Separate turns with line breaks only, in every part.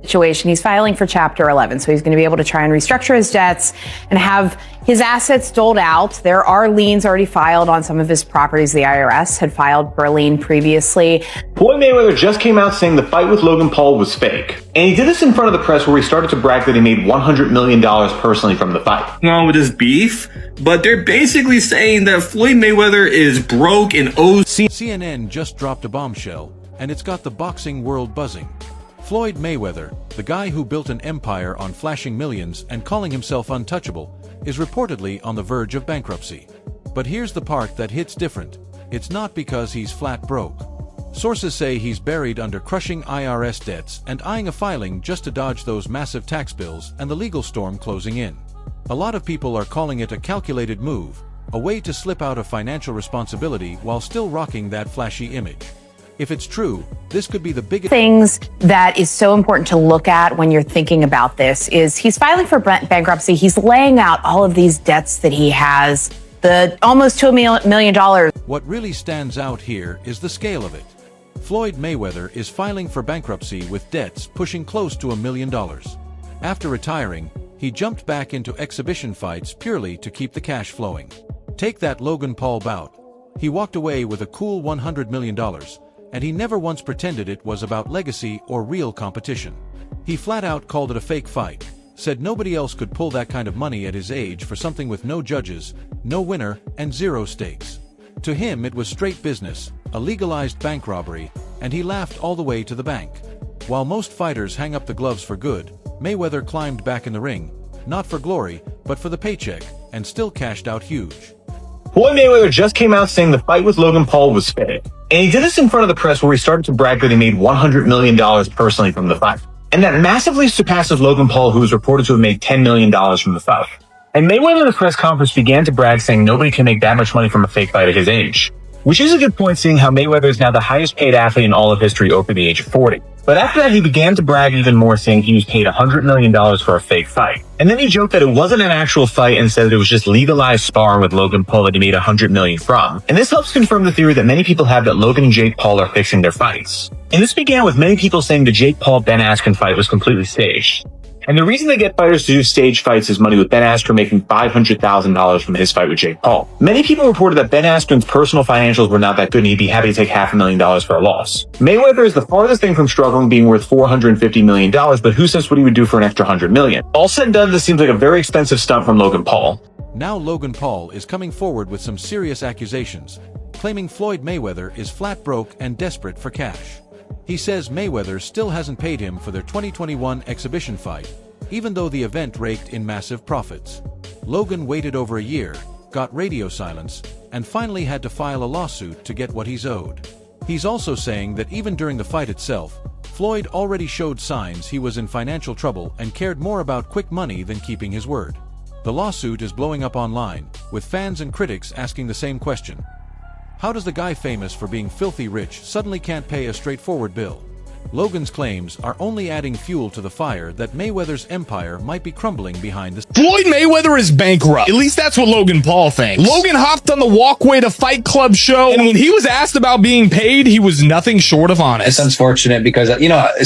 situation. He's filing for Chapter 11, so he's going to be able to try and restructure his debts and have his assets doled out. There are liens already filed on some of his properties. The IRS had filed for a lien previously.
Floyd Mayweather just came out saying the fight with Logan Paul was fake. And he did this in front of the press where he started to brag that he made $100 million personally from the fight.
Along with his beef, but they're basically saying that Floyd Mayweather is broke and owes.
CNN just dropped a bombshell, and it's got the boxing world buzzing. Floyd Mayweather, the guy who built an empire on flashing millions and calling himself untouchable, is reportedly on the verge of bankruptcy. But here's the part that hits different. It's not because he's flat broke. Sources say he's buried under crushing IRS debts and eyeing a filing just to dodge those massive tax bills and the legal storm closing in. A lot of people are calling it a calculated move, a way to slip out of financial responsibility while still rocking that flashy image. If it's true, this could be the biggest
things that is so important to look at when you're thinking about this is he's filing for bankruptcy. He's laying out all of these debts that he has, the almost $2 million.
What really stands out here is the scale of it. Floyd Mayweather is filing for bankruptcy with debts pushing close to $1 million. After retiring, he jumped back into exhibition fights purely to keep the cash flowing. Take that Logan Paul bout. He walked away with a cool $100 million. And he never once pretended it was about legacy or real competition. He flat out called it a fake fight, said nobody else could pull that kind of money at his age for something with no judges, no winner, and zero stakes. To him it was straight business, a legalized bank robbery, and he laughed all the way to the bank. While most fighters hang up the gloves for good, Mayweather climbed back in the ring, not for glory, but for the paycheck, and still cashed out huge.
Floyd Mayweather just came out saying the fight with Logan Paul was fake. And he did this in front of the press where he started to brag that he made $100 million personally from the fight. And that massively surpasses Logan Paul, who was reported to have made $10 million from the fight. And Mayweather in the press conference began to brag, saying nobody can make that much money from a fake fight at his age. Which is a good point, seeing how Mayweather is now the highest paid athlete in all of history over the age of 40. But after that, he began to brag even more, saying he was paid $100 million for a fake fight. And then he joked that it wasn't an actual fight and said that it was just legalized sparring with Logan Paul that he made $100 million from. And this helps confirm the theory that many people have that Logan and Jake Paul are fixing their fights. And this began with many people saying the Jake Paul-Ben Askren fight was completely staged. And the reason they get fighters to do stage fights is money, with Ben Askren making $500,000 from his fight with Jake Paul. Many people reported that Ben Askren's personal financials were not that good and he'd be happy to take $500,000 for a loss. Mayweather is the farthest thing from struggling, being worth $450 million, but who says what he would do for an extra $100 million? All said and done, this seems like a very expensive stunt from Logan Paul.
Now Logan Paul is coming forward with some serious accusations, claiming Floyd Mayweather is flat broke and desperate for cash. He says Mayweather still hasn't paid him for their 2021 exhibition fight, even though the event raked in massive profits. Logan waited over a year, got radio silence, and finally had to file a lawsuit to get what he's owed. He's also saying that even during the fight itself, Floyd already showed signs he was in financial trouble and cared more about quick money than keeping his word. The lawsuit is blowing up online, with fans and critics asking the same question. How does the guy famous for being filthy rich suddenly can't pay a straightforward bill? Logan's claims are only adding fuel to the fire that Mayweather's empire might be crumbling behind the scenes.
Floyd Mayweather is bankrupt. At least that's what Logan Paul thinks. Logan hopped on the Walkway to Fight Club show, and when he was asked about being paid, he was nothing short of honest.
It's unfortunate because,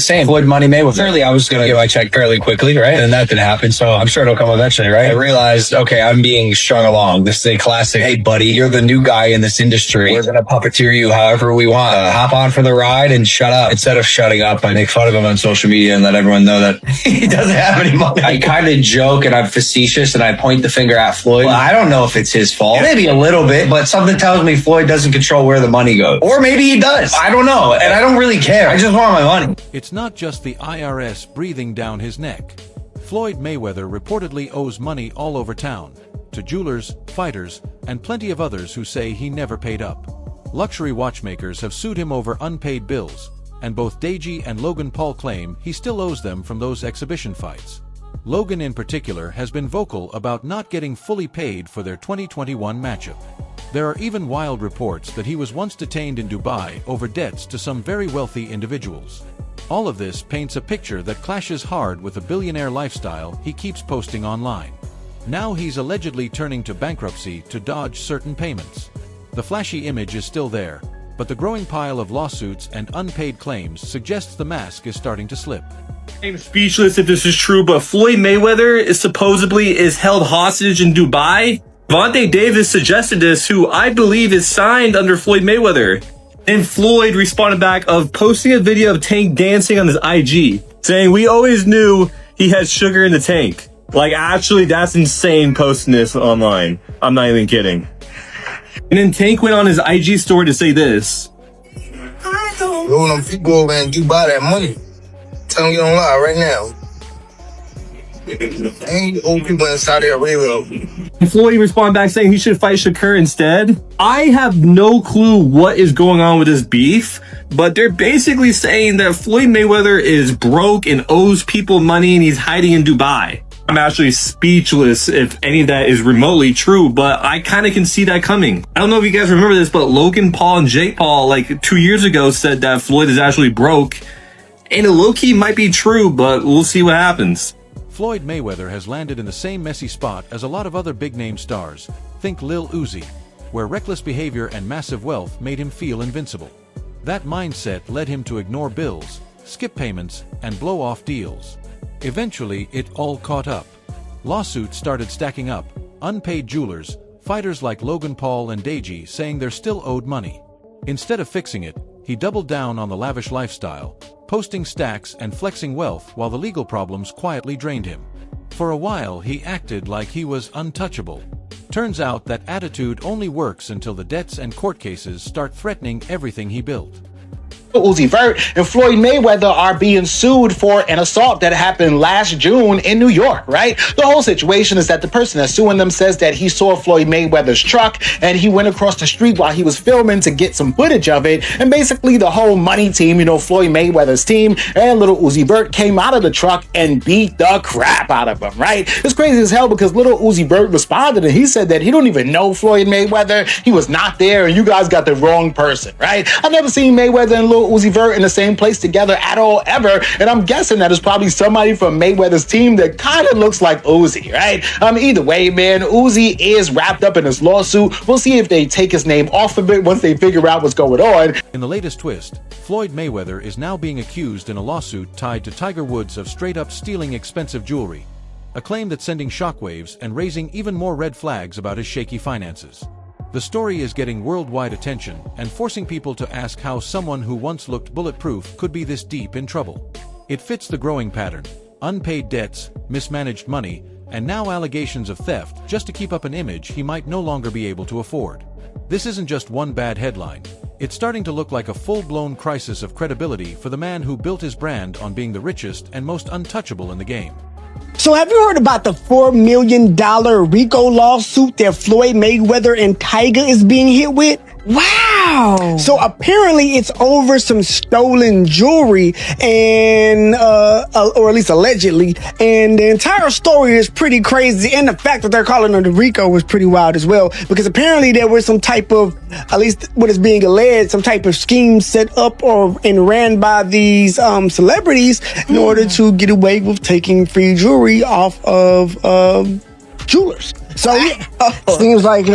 same Floyd Money Mayweather. Clearly, I was going to get my check fairly quickly, right? And that didn't happen, so I'm sure it'll come eventually, right? I realized, okay, I'm being strung along. This is a classic, hey, buddy, you're the new guy in this industry. We're going to puppeteer you however we want. Hop on for the ride and shut up. Instead of shutting up, I make fun of him on social media and let everyone know that he doesn't have any money. I kind of joke and I'm facetious and I point the finger at Floyd. Well, I don't know if it's his fault. Maybe a little bit, but something tells me Floyd doesn't control where the money goes. Or maybe he does. I don't know. And I don't really care. I just want my money.
It's not just the IRS breathing down his neck. Floyd Mayweather reportedly owes money all over town, to jewelers, fighters, and plenty of others who say he never paid up. Luxury watchmakers have sued him over unpaid bills, and both Deji and Logan Paul claim he still owes them from those exhibition fights. Logan in particular has been vocal about not getting fully paid for their 2021 matchup. There are even wild reports that he was once detained in Dubai over debts to some very wealthy individuals. All of this paints a picture that clashes hard with the billionaire lifestyle he keeps posting online. Now he's allegedly turning to bankruptcy to dodge certain payments. The flashy image is still there, but the growing pile of lawsuits and unpaid claims suggests the mask is starting to slip.
I'm speechless if this is true, but Floyd Mayweather is held hostage in Dubai. Vontae Davis suggested this, who I believe is signed under Floyd Mayweather. And Floyd responded back of posting a video of Tank dancing on his IG, saying, "We always knew he had sugar in the tank." Like, actually, that's insane posting this online. I'm not even kidding. And then Tank went on his IG story to say this.
Roll them people over and do buy that money. Tell them you don't lie right now. Ain't old people in Saudi Arabia.
And Floyd responded back saying he should fight Shakur instead. I have no clue what is going on with this beef, but they're basically saying that Floyd Mayweather is broke and owes people money and he's hiding in Dubai. I'm actually speechless if any of that is remotely true, but I kind of can see that coming. I don't know if you guys remember this, but Logan Paul and Jake Paul, like 2 years ago, said that Floyd is actually broke. And it low-key might be true, but we'll see what happens.
Floyd Mayweather has landed in the same messy spot as a lot of other big-name stars. Think Lil Uzi, where reckless behavior and massive wealth made him feel invincible. That mindset led him to ignore bills, skip payments, and blow off deals. Eventually, it all caught up. Lawsuits started stacking up, unpaid jewelers, fighters like Logan Paul and Deji saying they're still owed money. Instead of fixing it, he doubled down on the lavish lifestyle, posting stacks and flexing wealth while the legal problems quietly drained him. For a while, he acted like he was untouchable. Turns out that attitude only works until the debts and court cases start threatening everything he built.
Uzi Vert and Floyd Mayweather are being sued for an assault that happened last June in New York, right? The whole situation is that the person that's suing them says that he saw Floyd Mayweather's truck and he went across the street while he was filming to get some footage of it. And basically the whole money team, Floyd Mayweather's team and little Uzi Vert came out of the truck and beat the crap out of him, right? It's crazy as hell because little Uzi Vert responded and he said that he don't even know Floyd Mayweather. He was not there and you guys got the wrong person, right? I've never seen Mayweather and little Uzi Vert in the same place together at all ever, and I'm guessing that it's probably somebody from Mayweather's team that kind of looks like Uzi, right? Either way, man, Uzi is wrapped up in this lawsuit. We'll see if they take his name off of it once they figure out what's going on.
In the latest twist, Floyd Mayweather is now being accused in a lawsuit tied to Tiger Woods of straight-up stealing expensive jewelry, a claim that's sending shockwaves and raising even more red flags about his shaky finances. The story is getting worldwide attention and forcing people to ask how someone who once looked bulletproof could be this deep in trouble. It fits the growing pattern: unpaid debts, mismanaged money, and now allegations of theft just to keep up an image he might no longer be able to afford. This isn't just one bad headline. It's starting to look like a full-blown crisis of credibility for the man who built his brand on being the richest and most untouchable in the game.
So have you heard about the $4 million RICO lawsuit that Floyd Mayweather and Tiger is being hit with?
Wow.
So apparently it's over some stolen jewelry and, or at least allegedly. And the entire story is pretty crazy. And the fact that they're calling it a RICO was pretty wild as well, because apparently there was some type of, at least what is being alleged, some type of scheme set up and ran by these celebrities in order to get away with taking free jewelry off of jewelers. So yeah, seems like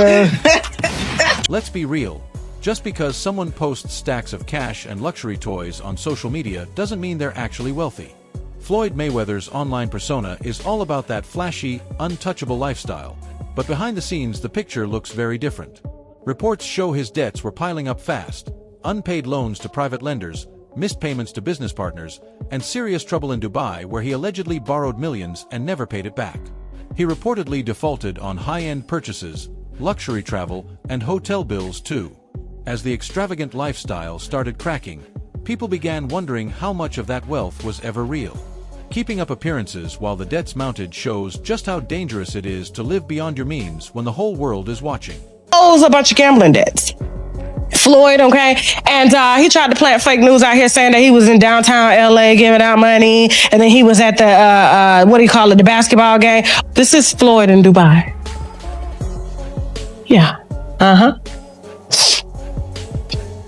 Let's be real. Just because someone posts stacks of cash and luxury toys on social media doesn't mean they're actually wealthy. Floyd Mayweather's online persona is all about that flashy, untouchable lifestyle. But behind the scenes, the picture looks very different. Reports show his debts were piling up fast: unpaid loans to private lenders, missed payments to business partners, and serious trouble in Dubai where he allegedly borrowed millions and never paid it back. He reportedly defaulted on high-end purchases, luxury travel, and hotel bills too. As the extravagant lifestyle started cracking, people began wondering how much of that wealth was ever real. Keeping up appearances while the debts mounted shows just how dangerous it is to live beyond your means when the whole world is watching.
Owes a bunch of gambling debts. Floyd, okay? And he tried to plant fake news out here saying that he was in downtown LA giving out money, and then he was at the, the basketball game. This is Floyd in Dubai. Yeah.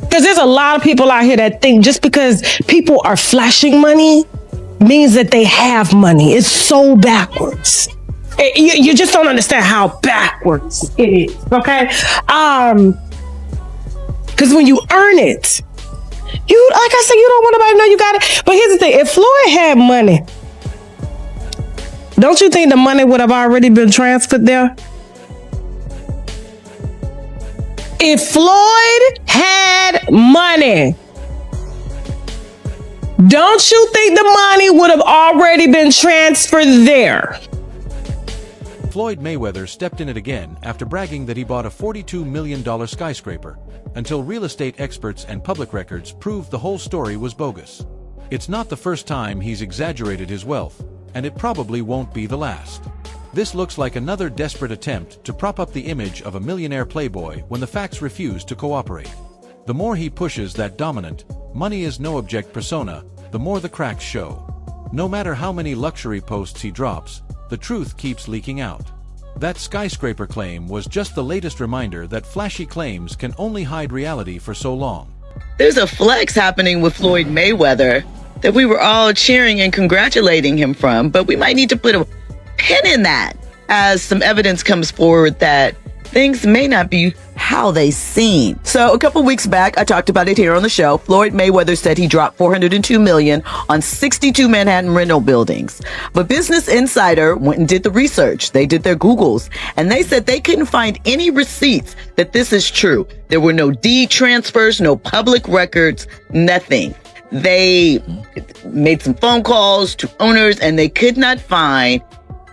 Because there's a lot of people out here that think just because people are flashing money means that they have money. It's so backwards. You just don't understand how backwards it is, okay? Because when you earn it, you, like I said, you don't want nobody to know you got it. But here's the thing, if Floyd had money, don't you think the money would have already been transferred there? If Floyd had money, don't you think the money would have already been transferred there?
Floyd Mayweather stepped in it again after bragging that he bought a $42 million skyscraper, until real estate experts and public records proved the whole story was bogus. It's not the first time he's exaggerated his wealth, and it probably won't be the last. This looks like another desperate attempt to prop up the image of a millionaire playboy when the facts refuse to cooperate. The more he pushes that dominant, money is no object persona, the more the cracks show. No matter how many luxury posts he drops, the truth keeps leaking out. That skyscraper claim was just the latest reminder that flashy claims can only hide reality for so long.
There's a flex happening with Floyd Mayweather that we were all cheering and congratulating him from, but we might need to put a pin in that as some evidence comes forward that things may not be how they seem. So a couple weeks back, I talked about it here on the show. Floyd Mayweather said he dropped $402 million on 62 Manhattan rental buildings. But Business Insider went and did the research. They did their Googles, and they said they couldn't find any receipts that this is true. There were no deed transfers, no public records, nothing. They made some phone calls to owners, and they could not find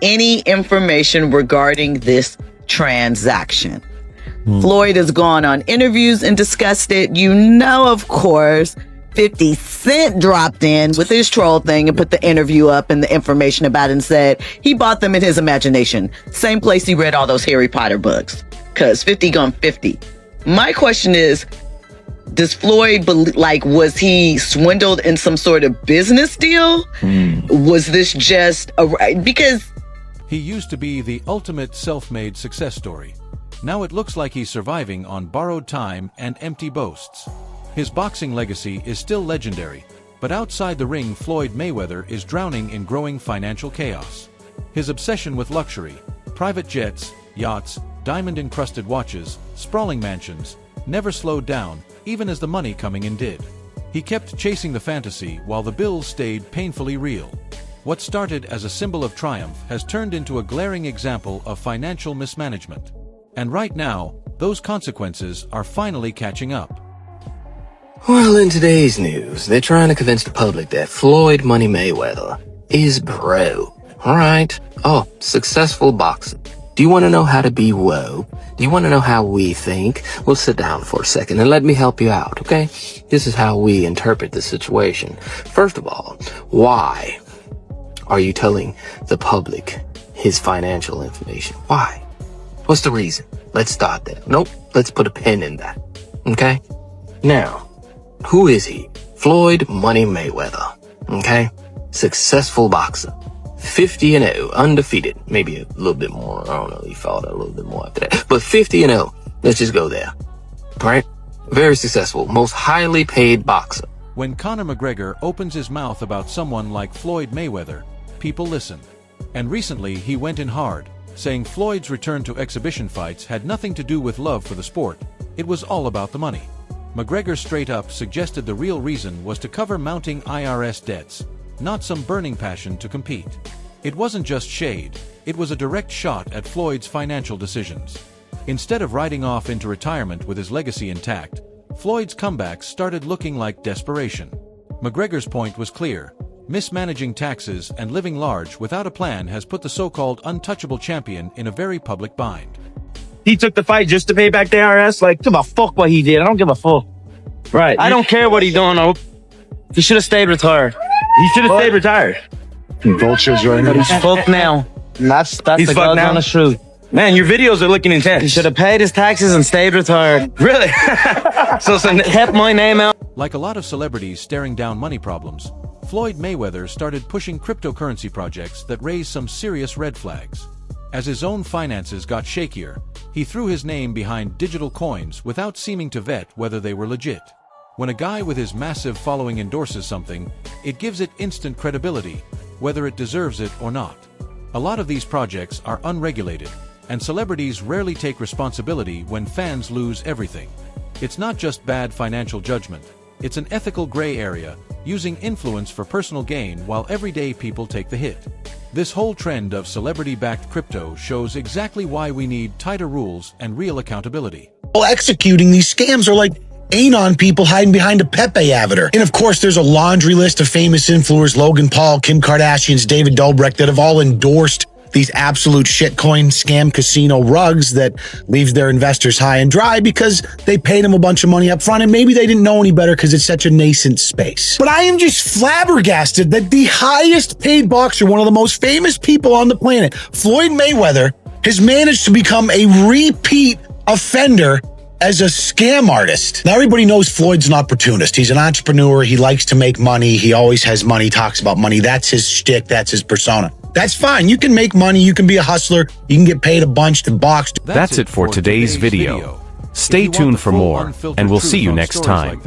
any information regarding this transaction. Floyd has gone on interviews and discussed it. You know, of course, 50 Cent dropped in with his troll thing and put the interview up and the information about it and said he bought them in his imagination. Same place he read all those Harry Potter books. Cause 50 gone 50. My question is, does Floyd was he swindled in some sort of business deal? Was this just because
he used to be the ultimate self-made success story. Now it looks like he's surviving on borrowed time and empty boasts. His boxing legacy is still legendary, but outside the ring, Floyd Mayweather is drowning in growing financial chaos. His obsession with luxury, private jets, yachts, diamond-encrusted watches, sprawling mansions, never slowed down, even as the money coming in did. He kept chasing the fantasy while the bills stayed painfully real. What started as a symbol of triumph has turned into a glaring example of financial mismanagement. And right now, those consequences are finally catching up.
Well, in today's news, they're trying to convince the public that Floyd Money Mayweather is broke. Alright. Oh, successful boxer. Do you want to know how to be woke? Do you want to know how we think? Well, sit down for a second and let me help you out, okay? This is how we interpret the situation. First of all, why are you telling the public his financial information? Why? What's the reason? Let's start there. Nope. Let's put a pin in that. Okay? Now, who is he? Floyd Money Mayweather. Okay? Successful boxer. 50-0, undefeated. Maybe a little bit more. I don't know. He fought a little bit more after that. But 50-0. Let's just go there. Right? Very successful. Most highly paid boxer.
When Conor McGregor opens his mouth about someone like Floyd Mayweather, people listen. And recently he went in hard, saying Floyd's return to exhibition fights had nothing to do with love for the sport. It was all about the money. McGregor straight up suggested the real reason was to cover mounting IRS debts, not some burning passion to compete. It wasn't just shade, it was a direct shot at Floyd's financial decisions. Instead of riding off into retirement with his legacy intact, Floyd's comebacks started looking like desperation. McGregor's point was clear. Mismanaging taxes and living large without a plan has put the so-called untouchable champion in a very public bind.
He took the fight just to pay back the IRS? Like, give a fuck what he did. I don't give a fuck. Right. I don't care what he doing. He should have stayed retired. He should have stayed retired.
Vultures right now.
He's fucked now. That's the God's honest truth. Man, your videos are looking intense. He should have paid his taxes and stayed retired. Really? so kept my name out.
Like a lot of celebrities staring down money problems, Floyd Mayweather started pushing cryptocurrency projects that raised some serious red flags. As his own finances got shakier, he threw his name behind digital coins without seeming to vet whether they were legit. When a guy with his massive following endorses something, it gives it instant credibility, whether it deserves it or not. A lot of these projects are unregulated, and celebrities rarely take responsibility when fans lose everything. It's not just bad financial judgment. It's an ethical gray area, using influence for personal gain while everyday people take the hit. This whole trend of celebrity-backed crypto shows exactly why we need tighter rules and real accountability.
Executing these scams are like Anon people hiding behind a Pepe avatar. And of course, there's a laundry list of famous influencers, Logan Paul, Kim Kardashian, David Dobrik, that have all endorsed these absolute shitcoin scam casino rugs that leaves their investors high and dry because they paid them a bunch of money up front and maybe they didn't know any better because it's such a nascent space. But I am just flabbergasted that the highest paid boxer, one of the most famous people on the planet, Floyd Mayweather, has managed to become a repeat offender as a scam artist. Now, everybody knows Floyd's an opportunist. He's an entrepreneur. He likes to make money. He always has money, talks about money. That's his shtick. That's his persona. That's fine. You can make money. You can be a hustler. You can get paid a bunch to box.
That's it for today's video. Stay tuned for more, and we'll see you next time.